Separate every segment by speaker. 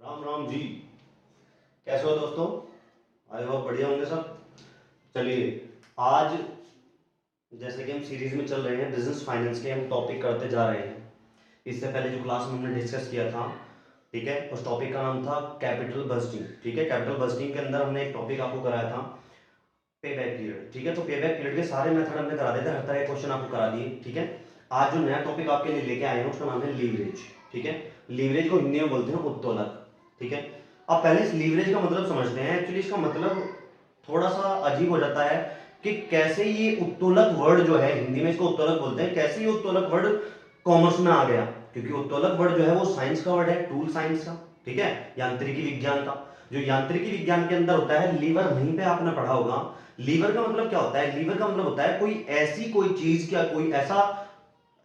Speaker 1: राम राम जी। कैसे हो दोस्तों? आई होप बढ़िया होंगे सब। चलिए, आज जैसे कि हम सीरीज में चल रहे हैं बिजनेस फाइनेंस के, हम टॉपिक करते जा रहे हैं। इससे पहले जो क्लास में हमने डिस्कस किया था, ठीक है, उस टॉपिक का नाम था कैपिटल बस्टिंग। ठीक है, कैपिटल बस्टिंग के अंदर हमने एक टॉपिक आपको कराया था पे बैक पीरियड। ठीक है, तो पे बैक पीरियड के सारे मेथड हमने करा दिए थे, हर तरह के क्वेश्चन आपको करा दिए। ठीक है, आज जो नया टॉपिक आपके लिए लेके आए हैं उसका नाम है लीवरेज। ठीक है, लीवरेज को हिंदी में बोलते हैं उत्तोलक। ठीक है, अब पहले इस लीवरेज का मतलब समझते हैं। एक्चुअली इसका मतलब थोड़ा सा अजीब हो जाता है कि कैसे ये उत्तोलक वर्ड जो है, हिंदी में इसको उत्तोलक बोलते हैं, कैसे ये उत्तोलक वर्ड कॉमर्स में आ गया। क्योंकि उत्तोलक वर्ड जो है वो साइंस का वर्ड है, टूल साइंस का। ठीक है, यांत्रिकी विज्ञान का। जो यांत्रिकी विज्ञान के अंदर होता है लीवर, वहीं पे आपने पढ़ा होगा। लीवर का मतलब क्या होता है? लीवर का मतलब होता है कोई चीज, या कोई ऐसा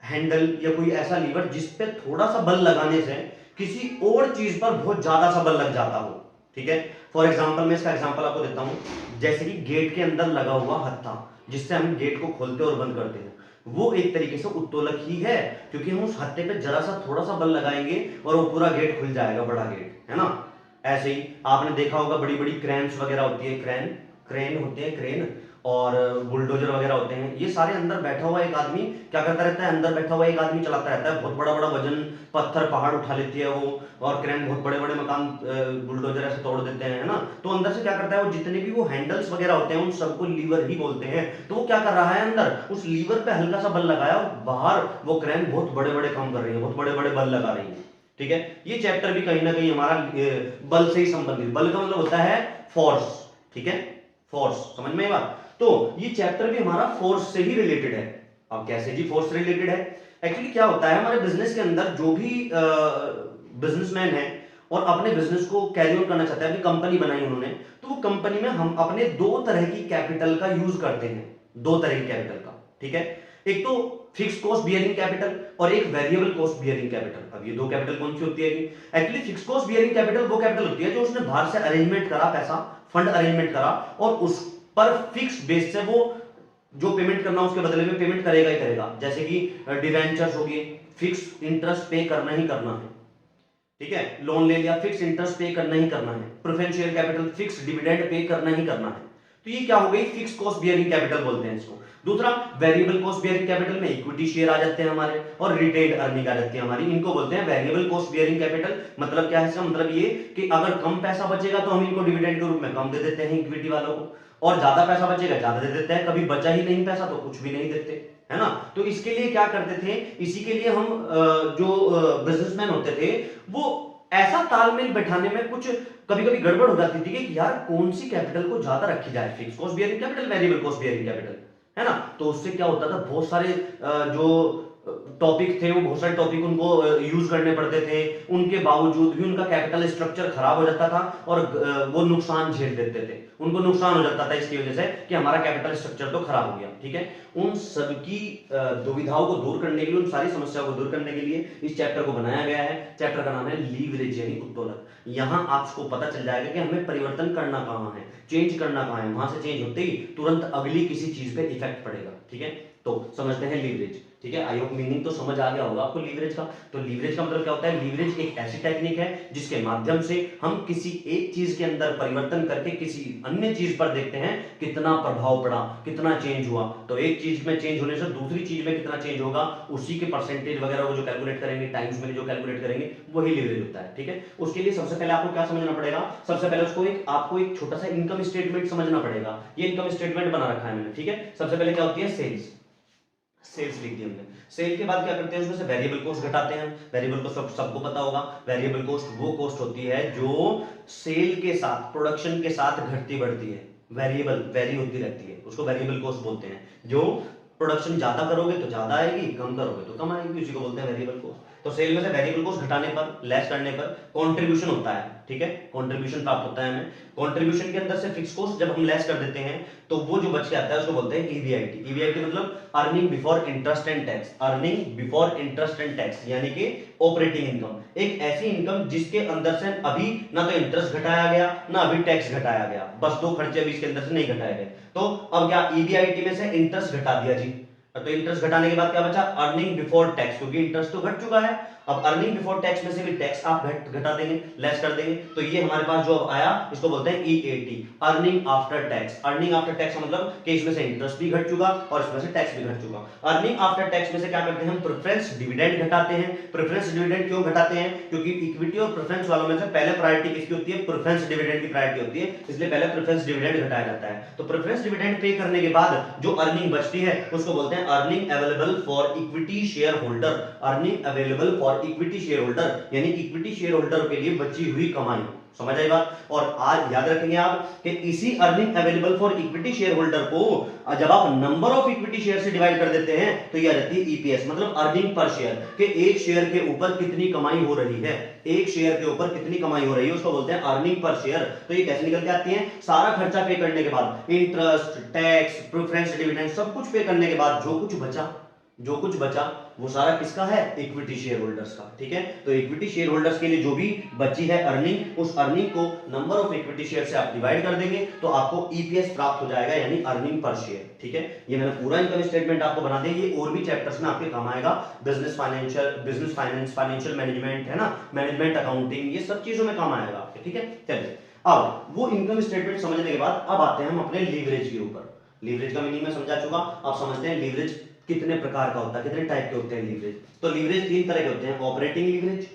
Speaker 1: हैंडल या कोई ऐसा लीवर जिस पे थोड़ा सा बल लगाने से किसी और चीज पर बहुत ज्यादा सा बल लग जाता हो। ठीक है, फॉर एग्जाम्पल मैं इसका एग्जाम्पल आपको देता हूं। जैसे कि गेट के अंदर लगा हुआ हत्था, जिससे हम गेट को खोलते और बंद करते हैं, वो एक तरीके से उत्तोलक ही है। क्योंकि हम उस हत्थे पे जरा सा थोड़ा सा बल लगाएंगे और वो पूरा गेट खुल जाएगा, बड़ा गेट, है ना। ऐसे ही आपने देखा होगा बड़ी बड़ी क्रेन्स वगैरह होती है, क्रेन क्रेन होते हैं, क्रेन और बुलडोजर वगैरह होते हैं। ये सारे अंदर बैठा हुआ एक आदमी क्या करता रहता है? अंदर बैठा हुआ एक आदमी चलाता रहता है। बहुत बड़ा बड़ा वजन, पत्थर पहाड़ उठा लेती है वो, और क्रेन बहुत बड़े बड़े मकान बुलडोजर ऐसे तोड़ देते हैं, है ना। तो अंदर से क्या करता है, वो जितने भी वो हैंडल्स वगैरह होते हैं उन सबको लीवर ही बोलते हैं। तो वो क्या कर रहा है, अंदर उस लीवर पे हल्का सा बल लगाया और बाहर वो क्रेन बहुत बड़े बड़े काम कर रही है, बहुत बड़े बड़े बल लगा रही है। ठीक है, ये चैप्टर भी कहीं ना कहीं हमारा बल से ही संबंधित। बल का मतलब होता है फोर्स। ठीक है, फोर्स, समझ में आई बात? तो ये चैप्टर भी हमारा फोर्स से ही रिलेटेड है। अब कैसे जी फोर्स से रिलेटेड है? एक्चुअली क्या होता है हमारे बिजनेस के अंदर, जो भी बिजनेसमैन है और अपने बिजनेस को कैरी ऑन करना चाहता है, अपनी कंपनी बनाई उन्होंने, तो वो कंपनी में हम अपने दो तरह की कैपिटल का यूज करते हैं। दो तरह की कैपिटल का। ठीक है, एक तो फिक्स कॉस्ट बियरिंग कैपिटल और एक वेरिएबल कॉस्ट बियरिंग कैपिटल। अब ये दो कैपिटल कौन सी होती है? Actually fix cost bearing capital वो कैपिटल होती है जो उसने बाहर से अरेंजमेंट करा, पैसा फंड अरेंजमेंट करा, और उस पर फिक्स बेस से वो जो पेमेंट करना उसके बदले में पेमेंट करेगा ही करेगा। जैसे कि डिवेंचर्स हो गए, फिक्स इंटरेस्ट पे करना ही करना है। ठीक है, लोन ले लिया, फिक्स इंटरेस्ट पे करना ही करना है। Preference share capital, fix dividend pay करना ही करना है। तो ये क्या हो गई? फिक्स कॉस्ट बियरिंग कैपिटल बोलते हैं इसको। दूसरा वेरिएबल कॉस्ट बियरिंग कैपिटल में इक्विटी शेयर आ जाते हैं हमारे, और रिटेन्ड अर्निंग आ जाती है हमारी। इनको बोलते हैं वेरिएबल कॉस्ट बियरिंग कैपिटल। मतलब क्या है इसका? मतलब ये कि अगर कम पैसा बचेगा तो हम इनको डिविडेंड के रूप में कम दे देते हैं इक्विटी वालों को, और ज्यादा पैसा बचेगा ज्यादा दे देते हैं। कभी बचा ही नहीं पैसा तो कुछ भी नहीं देते, है ना। तो इसके लिए क्या करते थे? इसी के लिए हम जो बिजनेसमैन होते थे वो ऐसा तालमेल बैठाने में कुछ कभी कभी गड़बड़ हो जाती थी कि यार कौन सी कैपिटल को ज्यादा रखी जाए, fix cost bearing capital, variable cost bearing capital, है ना। तो उससे क्या होता था, बहुत सारे जो टॉपिक थे वो बहुत सारे टॉपिक उनको यूज करने पड़ते थे। उनके बावजूद भी उनका कैपिटल स्ट्रक्चर खराब हो जाता था और वो नुकसान झेल देते थे। उनको नुकसान हो जाता था इसकी वजह से कि हमारा कैपिटल स्ट्रक्चर तो खराब हो गया। ठीक है, उन सबकी दुविधाओं को दूर करने के लिए, उन सारी समस्याओं को दूर करने के लिए इस चैप्टर को बनाया गया है। चैप्टर का नाम है लीवरेज यानी उत्तोलन। यहां आपको पता चल जाएगा कि हमें परिवर्तन करना कहां है, चेंज करना कहां है। वहां से चेंज होते ही तुरंत अगली किसी चीज पे इफेक्ट पड़ेगा। ठीक है, तो समझते हैं लीवरेज। ठीक है, आई होप मीनिंग तो समझ आ गया होगा आपको लीवरेज का। तो लीवरेज का मतलब क्या होता है? लीवरेज एक ऐसी टेक्निक है जिसके माध्यम से हम किसी एक चीज के अंदर परिवर्तन करके किसी अन्य चीज पर देखते हैं कितना प्रभाव पड़ा, कितना चेंज हुआ। तो एक चीज में चेंज होने से दूसरी चीज में कितना चेंज होगा, उसी के परसेंटेज वगैरह को जो कैलकुलेट करेंगे, टाइम्स में जो कैलकुलेट करेंगे, वही लीवरेज होता है। ठीक है, उसके लिए सबसे पहले आपको क्या समझना पड़ेगा? सबसे पहले आपको एक छोटा सा इनकम स्टेटमेंट समझना पड़ेगा। ये इनकम स्टेटमेंट बना रखा है मैंने। ठीक है, सबसे पहले क्या होती है? सेल्स। सेल्स लिख दी हमने। सेल के बाद क्या करते हैं? उसमें से वेरिएबल कॉस्ट घटाते हैं। वेरिएबल कॉस्ट सबको पता होगा। वेरिएबल कॉस्ट वो कॉस्ट होती है जो सेल के साथ, प्रोडक्शन के साथ घटती बढ़ती है। वेरिएबल वेरी होती रहती है, उसको वेरिएबल कॉस्ट बोलते हैं। जो प्रोडक्शन ज्यादा करोगे तो ज्यादा आएगी, कम करोगे तो कम आएगी, उसी को बोलते हैं वेरिएबल कॉस्ट। तो सेल में से वेरिएबल कॉस्ट घटाने पर, लेस करने पर कंट्रीब्यूशन होता है। ठीक है, कंट्रीब्यूशन प्राप्त होता है हमें। कंट्रीब्यूशन के अंदर से फिक्स कॉस्ट जब हम लेस कर देते हैं तो वो जो बच के आता है उसको बोलते हैं ईबीआईटी। ईबीआईटी मतलब earning before interest and tax. Earning before interest and tax यानी कि ऑपरेटिंग इनकम। एक ऐसी इनकम जिसके अंदर से अभी ना तो इंटरेस्ट घटाया गया ना अभी टैक्स घटाया गया, बस दो खर्चे अभी इसके अंदर से नहीं घटाए गए। तो अब क्या, ईबीआईटी में से इंटरेस्ट घटा दिया जी, तो इंटरेस्ट घटाने के बाद क्या बचा? अर्निंग बिफोर टैक्स, क्योंकि इंटरेस्ट तो घट चुका है। अब अर्निंग बिफोर टैक्स में से भी टैक्स आप घटा देंगे, लेस कर देंगे, तो ये हमारे पास जो अब आया इसको बोलते हैं EAT, earning after tax. Earning after tax का मतलब कि इसमें से इंटरेस्ट भी घट चुका और इसमें से टैक्स भी घट चुका। अर्निंग आफ्टर टैक्स में से क्या करते हैं हम, प्रेफरेंस डिविडेंड घटाते हैं। प्रेफरेंस डिविडेंड क्यों घटाते हैं, क्योंकि इक्विटी और प्रेफरेंस वालों में से पहले प्रायोरिटी किसकी होती है, प्रेफरेंस डिविडेंड की प्रायोरिटी होती है, इसलिए पहले प्रेफरेंस डिविडेंड घटाया जाता है। तो प्रेफरेंस डिविडेंड पे करने के बाद जो अर्निंग बचती है उसको बोलते हैं earning available for equity share holder. Earning available for equity share holder यानी इक्विटी शेयर होल्डर के लिए बची हुई कमाई, समझ आई बात। और आज याद रखेंगे आप कि इसी earning available for equity share holder को जब आप नंबर ऑफ इक्विटी शेयर से डिवाइड कर देते हैं तो यह रहती है ईपीएस, मतलब अर्निंग पर शेयर, कि एक शेयर के ऊपर कितनी कमाई हो रही है, एक शेयर के ऊपर कितनी कमाई हो रही है उसको बोलते हैं अर्निंग पर शेयर। तो ये कैसे निकल के आती है, सारा खर्चा पे करने के बाद, इंटरेस्ट, टैक्स, प्रेफरेंस डिविडेंड सब कुछ पे करने के बाद जो कुछ बचा वो सारा किसका है, इक्विटी शेयर होल्डर्स का। ठीक है, तो इक्विटी शेयर होल्डर्स के लिए जो भी बची है अर्निंग, उस अर्निंग को नंबर ऑफ इक्विटी शेयर से आप डिवाइड कर देंगे तो आपको ईपीएस प्राप्त हो जाएगा, यानी अर्निंग पर शेयर। ठीक है, ये मैंने पूरा इनकम स्टेटमेंट आपको बना दिया, ये और भी चैप्टर्स में आपके काम आएगा, बिजनेस फाइनेंस, फाइनेंशियल मैनेजमेंट है ना, मैनेजमेंट अकाउंटिंग, ये सब चीजों में काम आएगा आपके। ठीक है, चलिए अब वो इनकम स्टेटमेंट समझने के बाद अब आते हैं हम अपने लीवरेज के ऊपर। लीवरेज का मीनिंग मैं समझा चुका, आप समझते हैं लीवरेज कितने प्रकार का होता है, कितने टाइप के होते हैं लीवरेज। तो लीवरेज तीन तरह के होते हैं, ऑपरेटिंग लीवरेज,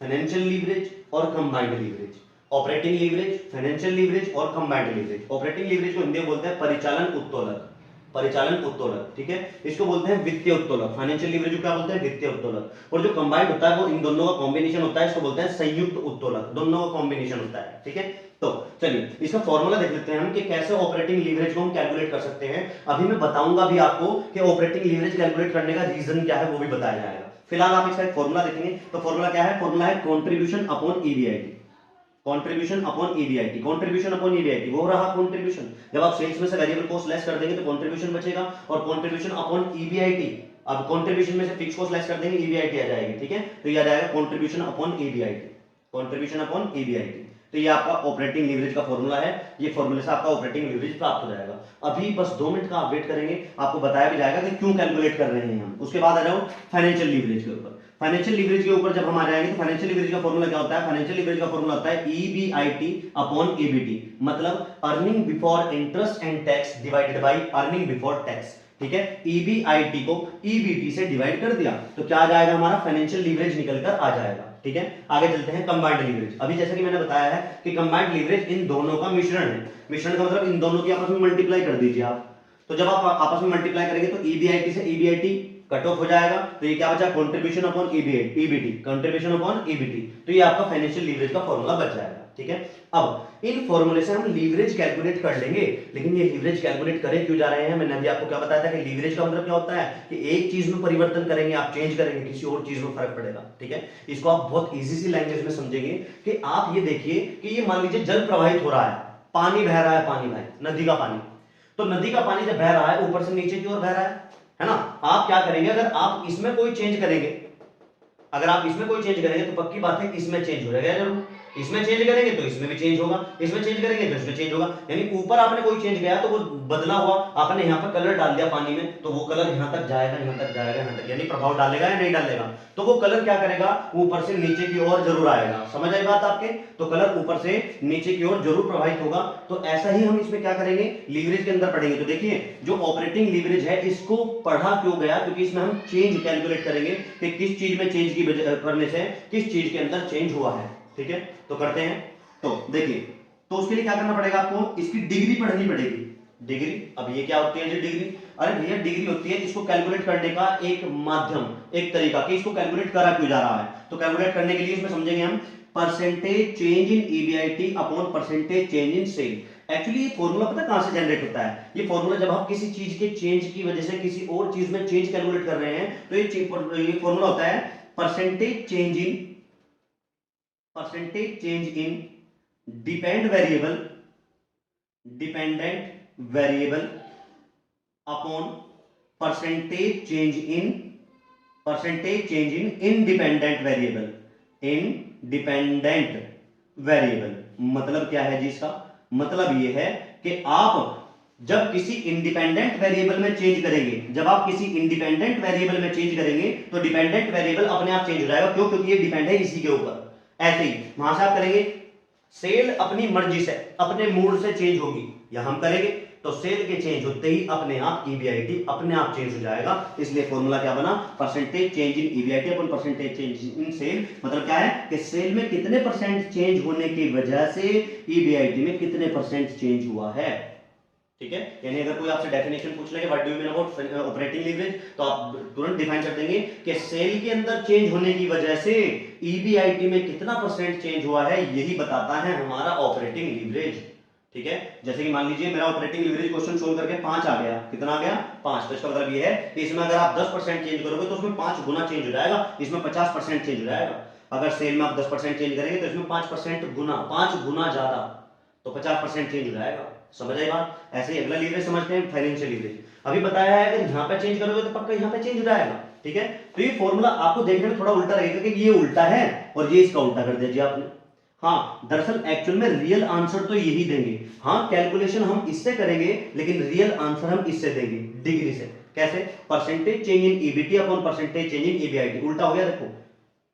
Speaker 1: फाइनेंशियल लीवरेज और combined leverage. Operating leverage, financial leverage और कंबाइंड लीवरेज। ऑपरेटिंग लीवरेज को हिंदी में बोलते हैं परिचालन उत्तोलक, परिचालन उत्तोलक। ठीक है, इसको बोलते हैं वित्तीय उत्तोलक। फाइनेंशियल लीवरेज को क्या बोलते हैं, वित्तीय उत्तोलक। और जो कंबाइंड होता है वो इन दोनों का कॉम्बिनेशन होता है, इसको बोलते हैं संयुक्त उत्तोलक, दोनों का कॉम्बिनेशन होता है। ठीक है, तो चलिए इसका फॉर्मूला देख लेते हैं हम कि कैसे ऑपरेटिंग लीवरेज को हम कैलकुलेट कर सकते हैं। अभी मैं बताऊंगा भी आपको कि ऑपरेटिंग लीवरेज कैलकुलेट करने का रीजन क्या है, वो भी बताया जाएगा। फिलहाल आप इसका एक फॉर्मूला देखेंगे, तो फॉर्मूला क्या है, फॉर्मूला है contribution upon EBIT. Contribution upon EBIT, contribution upon EBIT वो रहा कंट्रीब्यूशन। जब आप सेल्स में से वेरिएबल कॉस्ट लेस कर देंगे तो कंट्रीब्यूशन बचेगा, और कंट्रीब्यूशन अपॉन ईबीआईटी, अब कंट्रीब्यूशन में से फिक्स कॉस्ट लेस कर देंगे, ईबीआईटी आ जाएगी। ठीक है, तो ये आ जाएगा contribution upon EBIT, contribution upon EBIT. तो ये आपका ऑपरेटिंग लीवरेज का फॉर्मूला है, ये फॉर्मूले से आपका ऑपरेटिंग लीवरेज प्राप्त हो जाएगा। अभी बस 2 मिनट का आप वेट करेंगे, आपको बताया भी जाएगा कि क्यों कैलकुलेट कर रहे हैं हम। उसके बाद आ जाओ फाइनेंशियल लीवरेज के ऊपर। फाइनेंशियल लीवरेज के ऊपर जब हम आ जाएंगे तो फाइनेंशियल लीवरेज का फॉर्मूला क्या होता है, फाइनेंशियल लीवरेज का फॉर्मूला होता है ईबीआईटी अपॉन ईबीटी, मतलब earning before interest and tax divided by earning before tax. ठीक है, ईबीआईटी को ईबीटी से डिवाइड कर दिया तो क्या आ जाएगा, हमारा फाइनेंशियल लीवरेज निकलकर आ जाएगा। ठीक है, आगे चलते हैं कंबाइंड लीवरेज। अभी जैसा कि मैंने बताया है कि कंबाइंड लीवरेज इन दोनों का मिश्रण है। मिश्रण का मतलब इन दोनों की आपस में मल्टीप्लाई कर दीजिए आप। तो जब आप आपस में मल्टीप्लाई करेंगे तो ईबीआईटी से ईबीआईटी कट ऑफ हो जाएगा, तो ये क्या बचा, contribution upon EBT, contribution upon EBT. तो ये आपका फाइनेंशियल लीवरेज का फॉर्मूला बच जाएगा। ठीक है, अब इन फॉर्मूले से हम लीवरेज कैलकुलेट कर लेंगे, लेकिन ये लीवरेज कैलकुलेट करें क्यों जा रहे हैं, मैंने अभी आपको क्या बताया था कि लीवरेज का मतलब क्या होता है कि एक चीज में परिवर्तन करेंगे, आप चेंज करेंगे, किसी और चीज में फर्क पड़ेगा। ठीक है, इसको आप बहुत इजी सी लैंग्वेज में समझेंगे कि आप ये देखिए कि ये मान लीजिए जल प्रवाहित हो रहा है, पानी बह रहा है, पानी भाई नदी का पानी, तो नदी का पानी जब बह रहा है ऊपर से नीचे की ओर बह रहा है ना, आप क्या करेंगे, अगर आप इसमें कोई चेंज करेंगे, अगर आप इसमें कोई चेंज करेंगे तो पक्की बात है इसमें चेंज हो जाएगा जरूर, इसमें चेंज करेंगे तो इसमें भी चेंज होगा, इसमें चेंज करेंगे तो इसमें चेंज होगा। यानी ऊपर आपने कोई चेंज किया तो वो बदला हुआ, आपने यहाँ पर कलर डाल दिया पानी में तो वो कलर यहाँ तक जाएगा, यहाँ तक जाएगा, यहाँ तक, यानी प्रभाव डालेगा या नहीं डालेगा, तो वो कलर क्या करेगा, ऊपर से नीचे की ओर जरूर आएगा। समझ आई बात आपके, तो कलर ऊपर से नीचे की ओर जरूर प्रभावित होगा। तो ऐसा ही हम इसमें क्या करेंगे, लीवरेज के अंदर पढ़ेंगे। तो देखिए जो ऑपरेटिंग लीवरेज है इसको पढ़ा क्यों गया, क्योंकि इसमें हम चेंज कैलकुलेट करेंगे कि किस चीज में चेंज की करने से किस चीज के अंदर चेंज हुआ है। ठीक है, तो करते हैं। तो देखिए, तो उसके लिए क्या करना पड़ेगा, आपको इसकी डिग्री पढ़नी पड़ेगी। डिग्री, अब ये क्या होती है जी डिग्री, अरे भैया डिग्री होती है इसको कैलकुलेट करने का एक माध्यम, एक तरीका कि इसको कैलकुलेट करा क्यों जा रहा है। तो कैलकुलेट करने के लिए इसमें समझेंगे हम percentage change in EBIT upon percentage change in sale. Actually ये फॉर्मूला पता कहां से जनरेट होता है, ये फॉर्मूला जब आप किसी चीज के चेंज की वजह से किसी और चीज में चेंज कैलकुलेट कर रहे हैं तो ये फॉर्मूला होता है percentage change in dependent variable upon percentage change in independent variable. मतलब क्या है जी, इसका मतलब ये है कि आप जब किसी इंडिपेंडेंट वेरिएबल में चेंज करेंगे, जब आप किसी इंडिपेंडेंट वेरिएबल में चेंज करेंगे तो डिपेंडेंट वेरिएबल अपने आप चेंज हो जाएगा। क्यों? क्योंकि ये डिपेंड है इसी के ऊपर। ऐसे ही वहां से आप करेंगे, सेल अपनी मर्जी से अपने मूड से चेंज होगी, या हम करेंगे तो सेल के चेंज होते ही अपने आप ईबीआईटी अपने आप चेंज हो जाएगा। इसलिए फॉर्मूला क्या बना? Percentage change in EBIT upon percentage change in sale. मतलब क्या है कि सेल में कितने परसेंट चेंज होने की वजह से ईबीआईटी में कितने परसेंट चेंज हुआ है। ठीक है, यानी अगर कोई आपसे डेफिनेशन पूछ ले what do you mean about operating leverage, तो आप तुरंत डिफाइन कर देंगे कि सेल के अंदर चेंज होने की वजह से ईबीआईटी में कितना परसेंट चेंज हुआ है, यही बताता है हमारा ऑपरेटिंग लीवरेज। ठीक है, जैसे कि मान लीजिए मेरा ऑपरेटिंग लीवरेज क्वेश्चन सोल्व करके 5 आ गया, कितना आ गया? 5। तो इसका मतलब ये है कि इसमें अगर आप 10% चेंज करोगे तो उसमें 5 गुना चेंज हो जाएगा, इसमें 50% चेंज हो जाएगा। अगर सेल में आप 10% चेंज करेंगे तो इसमें 5% गुना, 5 गुना ज्यादा, तो 50% चेंज हो जाएगा। समझ आई बात? ऐसे ही अगला लीवरेज समझते हैं, फाइनेंशियल लीवरेज। अभी बताया है अगर यहाँ पे चेंज करोगे तो पक्का यहाँ पे चेंज हो जाएगा। ठीक है, तो ये फॉर्मूला आपको देखने में थोड़ा उल्टा लगेगा कि ये उल्टा है और ये इसका उल्टा कर दीजिए आपने। हाँ, दरअसल एक्चुअल में रियल आंसर तो यही देंगे। हाँ, कैलकुलेशन हम इससे करेंगे लेकिन रियल आंसर हम इससे देंगे, डिग्री से। कैसे? Percentage change in EBT upon percentage change in EBIT. उल्टा हो गया देखो,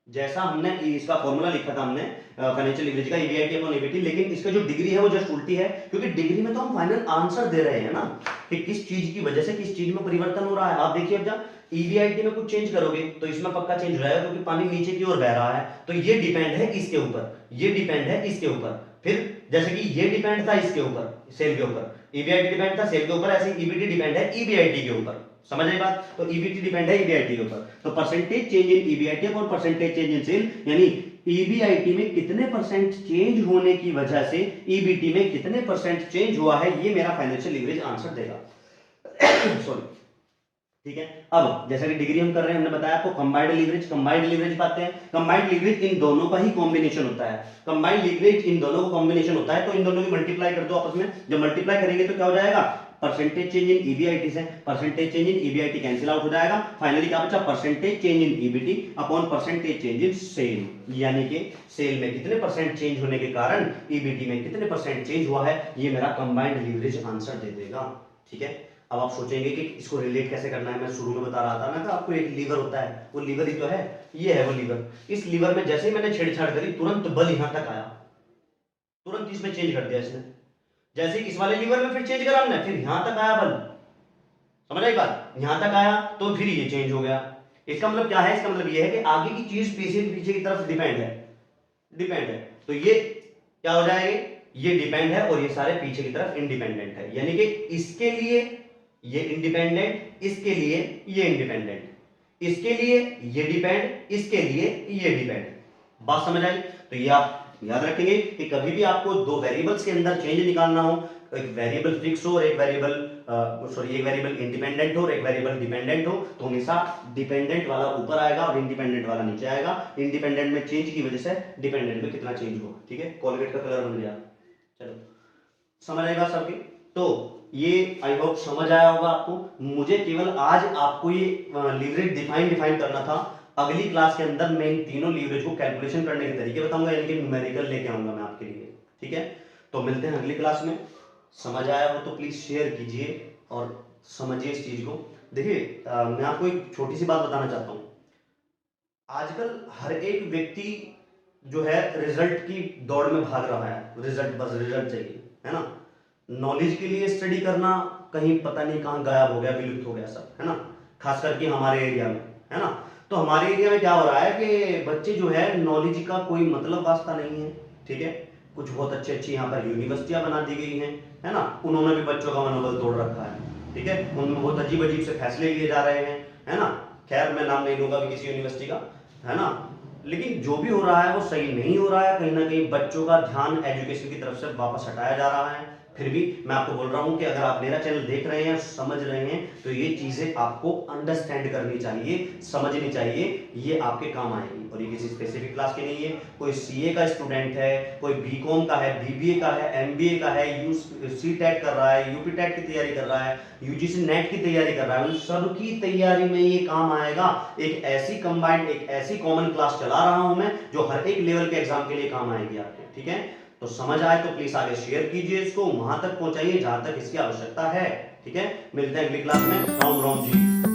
Speaker 1: जैसा हमने इसका फॉर्मूला लिखा था हमने फाइनेंशियल लीवरेज का ईबीआईटी अपॉन ईबीटी, लेकिन इसका जो डिग्री है वो जस्ट उल्टी है, क्योंकि डिग्री में तो हम फाइनल आंसर दे रहे हैं ना कि किस चीज की वजह से किस चीज में परिवर्तन हो रहा है। आप देखिए, अब जब ईबीआईटी में कुछ चेंज करोगे तो इसमें पक्का चेंज हो जाएगा क्योंकि पानी नीचे की ओर बह रहा है, तो ये डिपेंड है इसके ऊपर, ये डिपेंड है इसके ऊपर। फिर जैसे कि ये डिपेंड था इसके ऊपर, सेल के ऊपर, ईबीआईटी डिपेंड था सेल के ऊपर, ऐसे ईबीटी डिपेंड है ईबीआईटी के ऊपर। समझ आई बात? तो ईबीटी डिपेंड है ईबीआईटी के ऊपर, तो percentage change in EBIT upon percentage change in sale, यानी ईबीआईटी में कितने परसेंट चेंज होने की वजह से ईबीटी में कितने परसेंट चेंज हुआ है, ये मेरा फाइनेंशियल लीवरेज आंसर देगा। सॉरी। ठीक है, अब जैसा कि डिग्री हम कर रहे हैं, हमने बताया आपको कंबाइंड लीवरेज। कंबाइंड लीवरेज पाते हैं, कंबाइंड लीवरेज इन दोनों का ही कॉम्बिनेशन होता है। कंबाइंड लीवरेज इन दोनों का कॉम्बिनेशन होता है, तो इन दोनों की मल्टीप्लाई कर दो आपस में। जब मल्टीप्लाई करेंगे तो क्या हो जाएगा? परसेंटेज चेंज इन ईबीआईटी से percentage change in EBIT cancel out हो जाएगा। फाइनली क्या बचा? Percentage change in EBT upon percentage change in sale, यानी कि सेल में कितने परसेंट चेंज होने के कारण ईबीटी में कितने परसेंट चेंज हुआ है, ये मेरा कंबाइंड लीवरेज आंसर दे देगा। ठीक है, अब आप सोचेंगे कि इसको रिलेट कैसे करना है। मैं शुरू में बता रहा था ना कि आपको एक लीवर होता है, वो लीवर ही तो है, ये है वो लीवर। इस लीवर में जैसे ही मैंने छेड़छाड़ करी तुरंत बल यहां तक आया, तुरंत इसमें चेंज कर दिया इसने। जैसे इस वाले लीवर में फिर चेंज करा हमने, फिर यहां तक आया बल। समझ आई बात? यहां तक आया तो फिर ये चेंज हो गया। इसका मतलब क्या है? इसका मतलब ये है कि आगे की चीज पीछे पीछे की तरफ डिपेंड है, डिपेंड है। तो ये क्या हो जाएगा? ये डिपेंड है और ये सारे पीछे की तरफ इंडिपेंडेंट है, यानी कि इसके लिए ये इंडिपेंडेंट, इसके लिए ये इंडिपेंडेंट, इसके लिए ये डिपेंड, इसके लिए ये डिपेंड। बात समझ आई? तो ये आप याद रखेंगे कि कभी भी आपको दो वेरिएबल्स के अंदर चेंज निकालना हो, एक वेरिएबल फिक्स हो और एक वेरिएबल एक वेरिएबल इंडिपेंडेंट हो और एक वेरिएबल डिपेंडेंट हो, तो हमेशा डिपेंडेंट वाला ऊपर आएगा और इंडिपेंडेंट वाला नीचे आएगा। इंडिपेंडेंट में चेंज की वजह से डिपेंडेंट में कितना चेंज होगा। ठीक है, कोलगेट का कलर बन गया। चलो, समझ आएगा सबकी? तो ये आई होप समझ आया होगा आपको। मुझे केवल आज आपको ये लीवरेज डिफाइन करना था। अगली क्लास के अंदर मैं इन तीनों लीवरेज को कैलकुलेशन करने के तरीके बताऊंगा, यानी कि न्यूमेरिकल लेके आऊंगा मैं आपके लिए। ठीक है, तो मिलते हैं अगली क्लास में। समझ आया हो तो प्लीज शेयर कीजिए और समझिए इस चीज को। देखिए, मैं आपको एक छोटी सी बात बताना चाहता हूँ। आजकल हर एक व्यक्ति जो है रिजल्ट की दौड़ में भाग रहा है, रिजल्ट, बस रिजल्ट चाहिए, है ना। नॉलेज के लिए स्टडी करना कहीं पता नहीं कहाँ गायब हो गया, विलुप्त हो गया सब, है ना। खास करके हमारे एरिया में, है ना। तो हमारे एरिया में क्या हो रहा है कि बच्चे जो है नॉलेज का कोई मतलब वास्ता नहीं है। ठीक है, कुछ बहुत अच्छी अच्छी यहाँ पर यूनिवर्सिटियां बना दी गई हैं, है ना। उन्होंने भी बच्चों का मनोबल तोड़ रखा है। ठीक है, उनमें बहुत अजीब अजीब से फैसले लिए जा रहे हैं, है ना। खैर मैं नाम नहीं लूंगा अभी किसी यूनिवर्सिटी का, है ना। लेकिन जो भी हो रहा है वो सही नहीं हो रहा है। कहीं ना कहीं बच्चों का ध्यान एजुकेशन की तरफ से वापस हटाया जा रहा है। फिर भी मैं आपको बोल रहा हूं कि अगर आप मेरा चैनल देख रहे हैं, समझ रहे हैं, तो ये चीजें आपको अंडरस्टैंड करनी चाहिए, समझनी चाहिए, ये आपके काम आएगी। और ये किसी स्पेसिफिक क्लास की नहीं है। कोई सीए का स्टूडेंट है, कोई बीकॉम का है, बीबीए का है, एमबीए का है, सी टेट कर रहा है, यूपी टेट की तैयारी कर रहा है, यूजीसी नेट की तैयारी कर रहा है, उन सब की तैयारी में ये काम आएगा। एक ऐसी कंबाइंड, एक ऐसी कॉमन क्लास चला रहा हूं मैं जो हर एक लेवल के एग्जाम के लिए काम आएगी आपके। ठीक है, तो समझ आए तो प्लीज आगे शेयर कीजिए, इसको वहां तक पहुंचाइए जहां तक इसकी आवश्यकता है। ठीक है, मिलते हैं अगली क्लास में। राम राम जी।